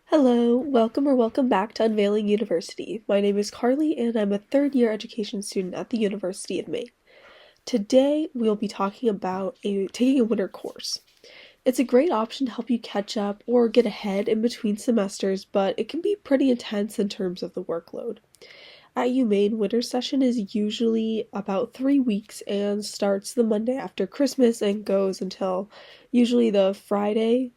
Hello, welcome back to Unveiling University. My name is Carly and I'm a third year education student at the University of Maine. Today we'll be talking about taking a winter course. It's a great option to help you catch up or get ahead in between semesters, but it can be pretty intense in terms of the workload. At UMaine, winter session is usually about 3 weeks and starts the Monday after Christmas and goes until usually the Friday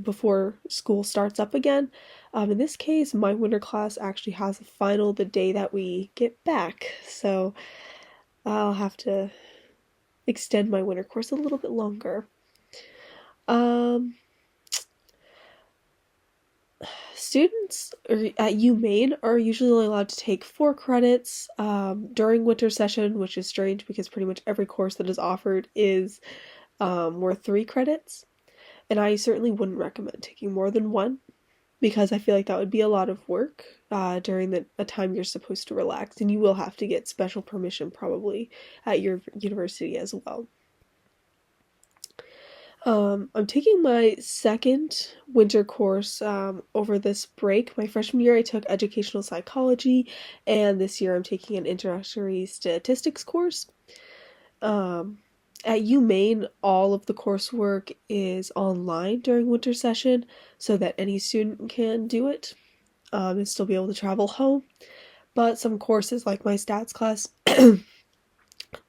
before school starts up again. In this case, my winter class actually has a final the day that we get back, so I'll have to extend my winter course a little bit longer. Um, Students at UMaine are usually only allowed to take 4 credits during winter session, which is strange because pretty much every course that is offered is worth 3 credits. And I certainly wouldn't recommend taking more than one because I feel like that would be a lot of work during a time you're supposed to relax, and you will have to get special permission probably at your university as well. I'm taking my second winter course over this break. My freshman year, I took educational psychology, and this year I'm taking an introductory statistics course. Um, at UMaine, all of the coursework is online during winter session so that any student can do it and still be able to travel home. But some courses, like my stats class,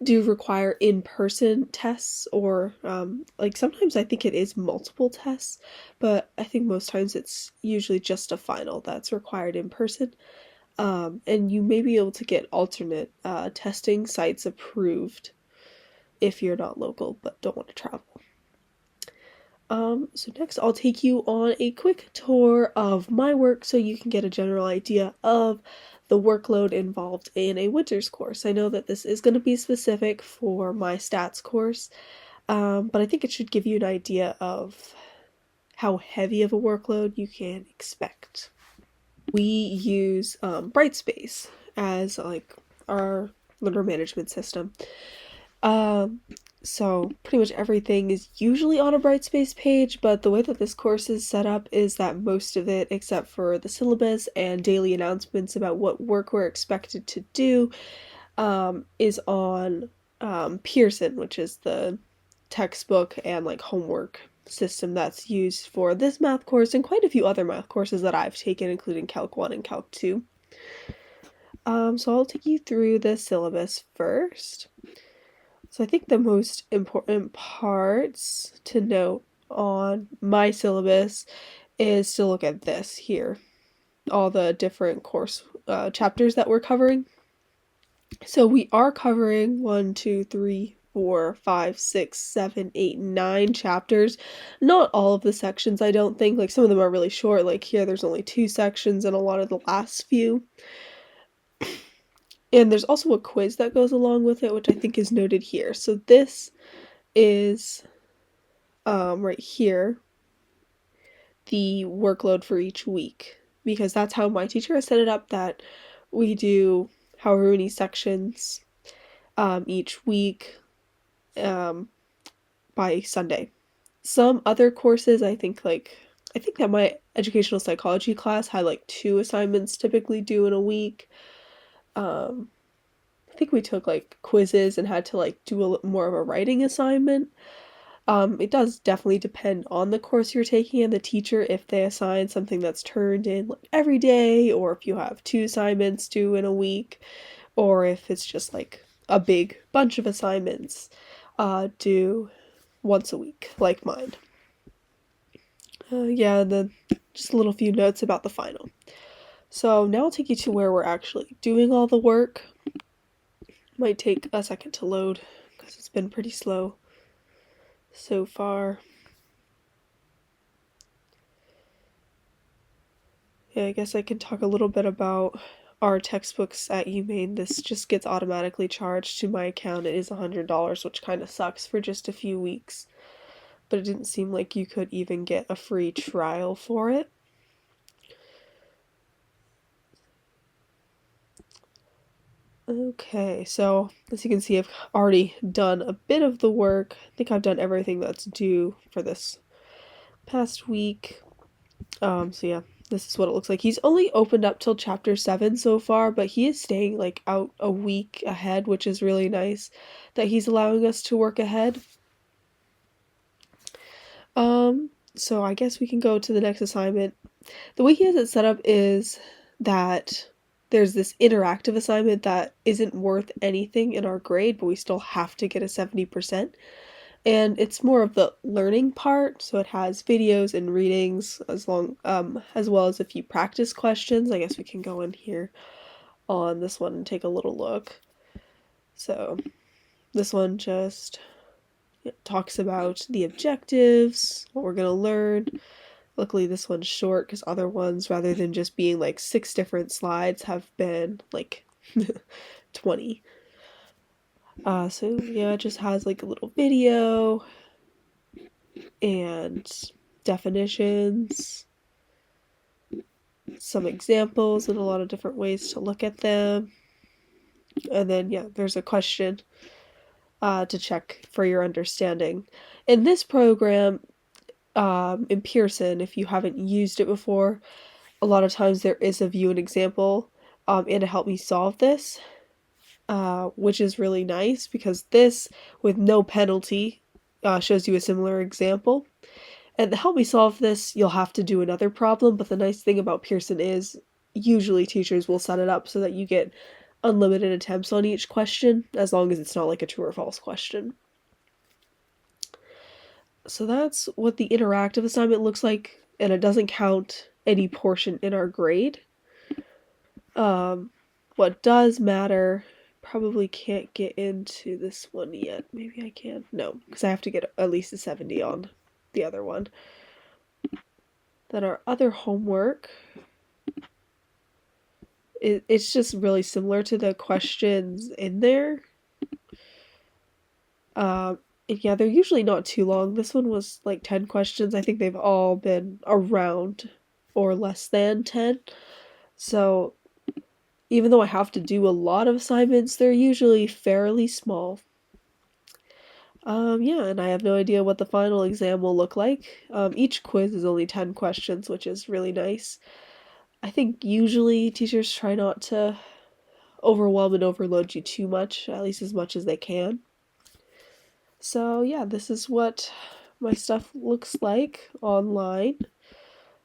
do require in-person tests or like sometimes I think it is multiple tests, but I think most times it's usually just a final that's required in person. And you may be able to get alternate testing sites approved if you're not local but don't want to travel. So next I'll take you on a quick tour of my work so you can get a general idea of the workload involved in a winter's course. I know that this is going to be specific for my stats course, but I think it should give you an idea of how heavy of a workload you can expect. We use Brightspace as like our learner management system. So pretty much everything is usually on a Brightspace page, but the way that this course is set up is that most of it, except for the syllabus and daily announcements about what work we're expected to do, is on Pearson, which is the textbook and like homework system that's used for this math course and quite a few other math courses that I've taken, including Calc 1 and Calc 2. So I'll take you through the syllabus first. So I think the most important parts to note on my syllabus is to look at this here, all the different course chapters that we're covering. So we are covering 1, 2, 3, 4, 5, 6, 7, 8, 9 chapters. Not all of the sections, I don't think. Like some of them are really short. Like here, there's only 2 sections and a lot of the last few. And there's also a quiz that goes along with it, which I think is noted here. So this is right here the workload for each week, because that's how my teacher has set it up, that we do however many sections each week by Sunday. Some other courses, I think that my educational psychology class had like 2 assignments typically due in a week. I think we took like quizzes and had to like do more of a writing assignment. It does definitely depend on the course you're taking and the teacher if they assign something that's turned in like every day, or if you have 2 assignments due in a week, or if it's just like a big bunch of assignments due once a week, like mine. Yeah, and then just a little few notes about the final. So now I'll take you to where we're actually doing all the work. Might take a second to load because it's been pretty slow so far. Yeah, I guess I can talk a little bit about our textbooks at UMaine. This just gets automatically charged to my account. It is $100, which kind of sucks for just a few weeks. But it didn't seem like you could even get a free trial for it. Okay, so as you can see, I've already done a bit of the work. I think I've done everything that's due for this past week. So yeah, this is what it looks like. He's only opened up till chapter 7 so far, but he is staying like out a week ahead, which is really nice that he's allowing us to work ahead. So I guess we can go to the next assignment. The way he has it set up is that there's this interactive assignment that isn't worth anything in our grade, but we still have to get a 70%. And it's more of the learning part, so it has videos and readings as well as a few practice questions. I guess we can go in here on this one and take a little look. So this one just talks about the objectives, what we're going to learn. Luckily, this one's short because other ones, rather than just being like 6 different slides, have been like 20. So yeah, it just has like a little video and definitions, some examples, and a lot of different ways to look at them. And then, yeah, there's a question to check for your understanding. In this program, in Pearson, if you haven't used it before, a lot of times there is a view and example and to help me solve this, which is really nice because this, with no penalty, shows you a similar example. And to help me solve this, you'll have to do another problem, but the nice thing about Pearson is usually teachers will set it up so that you get unlimited attempts on each question, as long as it's not like a true or false question. So that's what the interactive assignment looks like, and it doesn't count any portion in our grade. What does matter, probably can't get into this one yet. Maybe I can. No, because I have to get at least a 70 on the other one. Then our other homework, it's just really similar to the questions in there. Yeah, they're usually not too long. This one was like 10 questions. I think they've all been around or less than 10. So even though I have to do a lot of assignments, they're usually fairly small. Yeah, and I have no idea what the final exam will look like. Each quiz is only 10 questions, which is really nice. I think usually teachers try not to overwhelm and overload you too much, at least as much as they can. So yeah, this is what my stuff looks like online.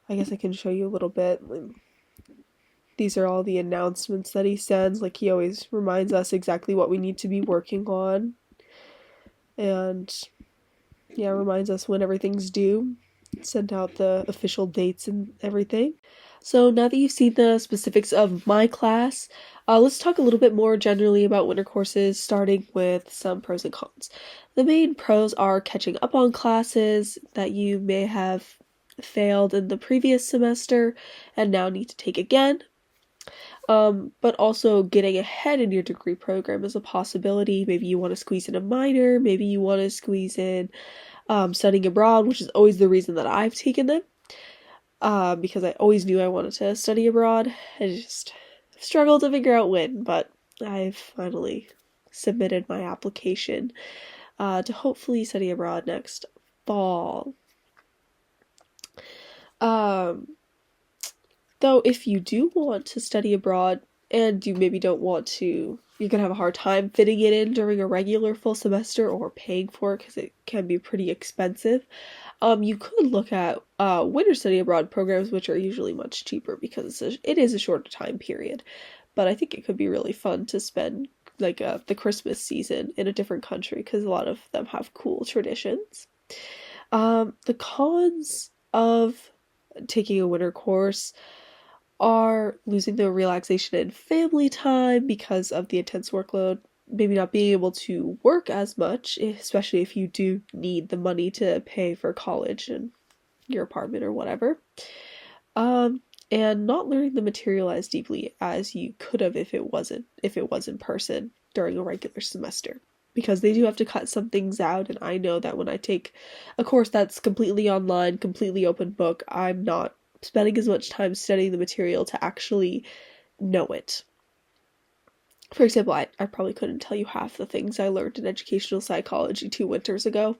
I guess I can show you a little bit. These are all the announcements that he sends. Like, he always reminds us exactly what we need to be working on. And yeah, reminds us when everything's due. Sent out the official dates and everything. So now that you've seen the specifics of my class, let's talk a little bit more generally about winter courses, starting with some pros and cons. The main pros are catching up on classes that you may have failed in the previous semester and now need to take again. But also getting ahead in your degree program is a possibility. Maybe you want to squeeze in a minor, maybe you want to squeeze in studying abroad, which is always the reason that I've taken them. Because I always knew I wanted to study abroad. I just struggled to figure out when, but I've finally submitted my application to hopefully study abroad next fall. Though if you do want to study abroad and you maybe don't want to, you're gonna have a hard time fitting it in during a regular full semester or paying for it because it can be pretty expensive. You could look at winter study abroad programs, which are usually much cheaper because it is a shorter time period. But I think it could be really fun to spend like the Christmas season in a different country because a lot of them have cool traditions. The cons of taking a winter course are losing the relaxation and family time because of the intense workload, maybe not being able to work as much, especially if you do need the money to pay for college and your apartment or whatever. And not learning the material as deeply as you could have if it was in person during a regular semester. Because they do have to cut some things out, and I know that when I take a course that's completely online, completely open book, I'm not spending as much time studying the material to actually know it. For example, I probably couldn't tell you half the things I learned in educational psychology 2 winters ago.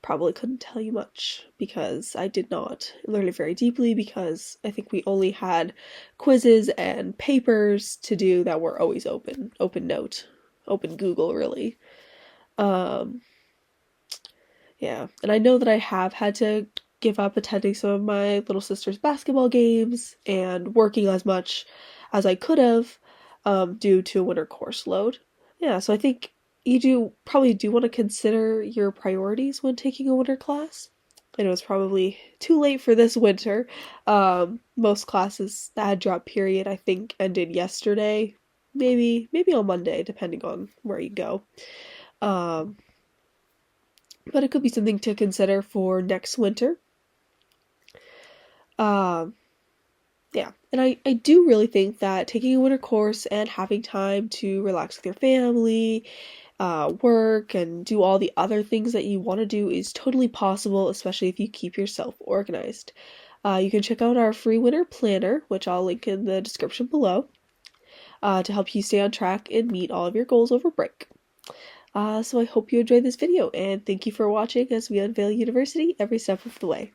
Probably couldn't tell you much because I did not learn it very deeply, because I think we only had quizzes and papers to do that were always open note, open Google, really. Um, yeah, and I know that I have had to give up attending some of my little sister's basketball games and working as much as I could have, due to a winter course load. Yeah, so I think you probably do want to consider your priorities when taking a winter class. I know it's probably too late for this winter. Most classes that had drop period, I think, ended yesterday, maybe on Monday, depending on where you go. Um, but it could be something to consider for next winter. Um, yeah, and I do really think that taking a winter course and having time to relax with your family, work, and do all the other things that you want to do is totally possible, especially if you keep yourself organized. You can check out our free winter planner, which I'll link in the description below, to help you stay on track and meet all of your goals over break. So I hope you enjoyed this video, and thank you for watching as we unveil university every step of the way.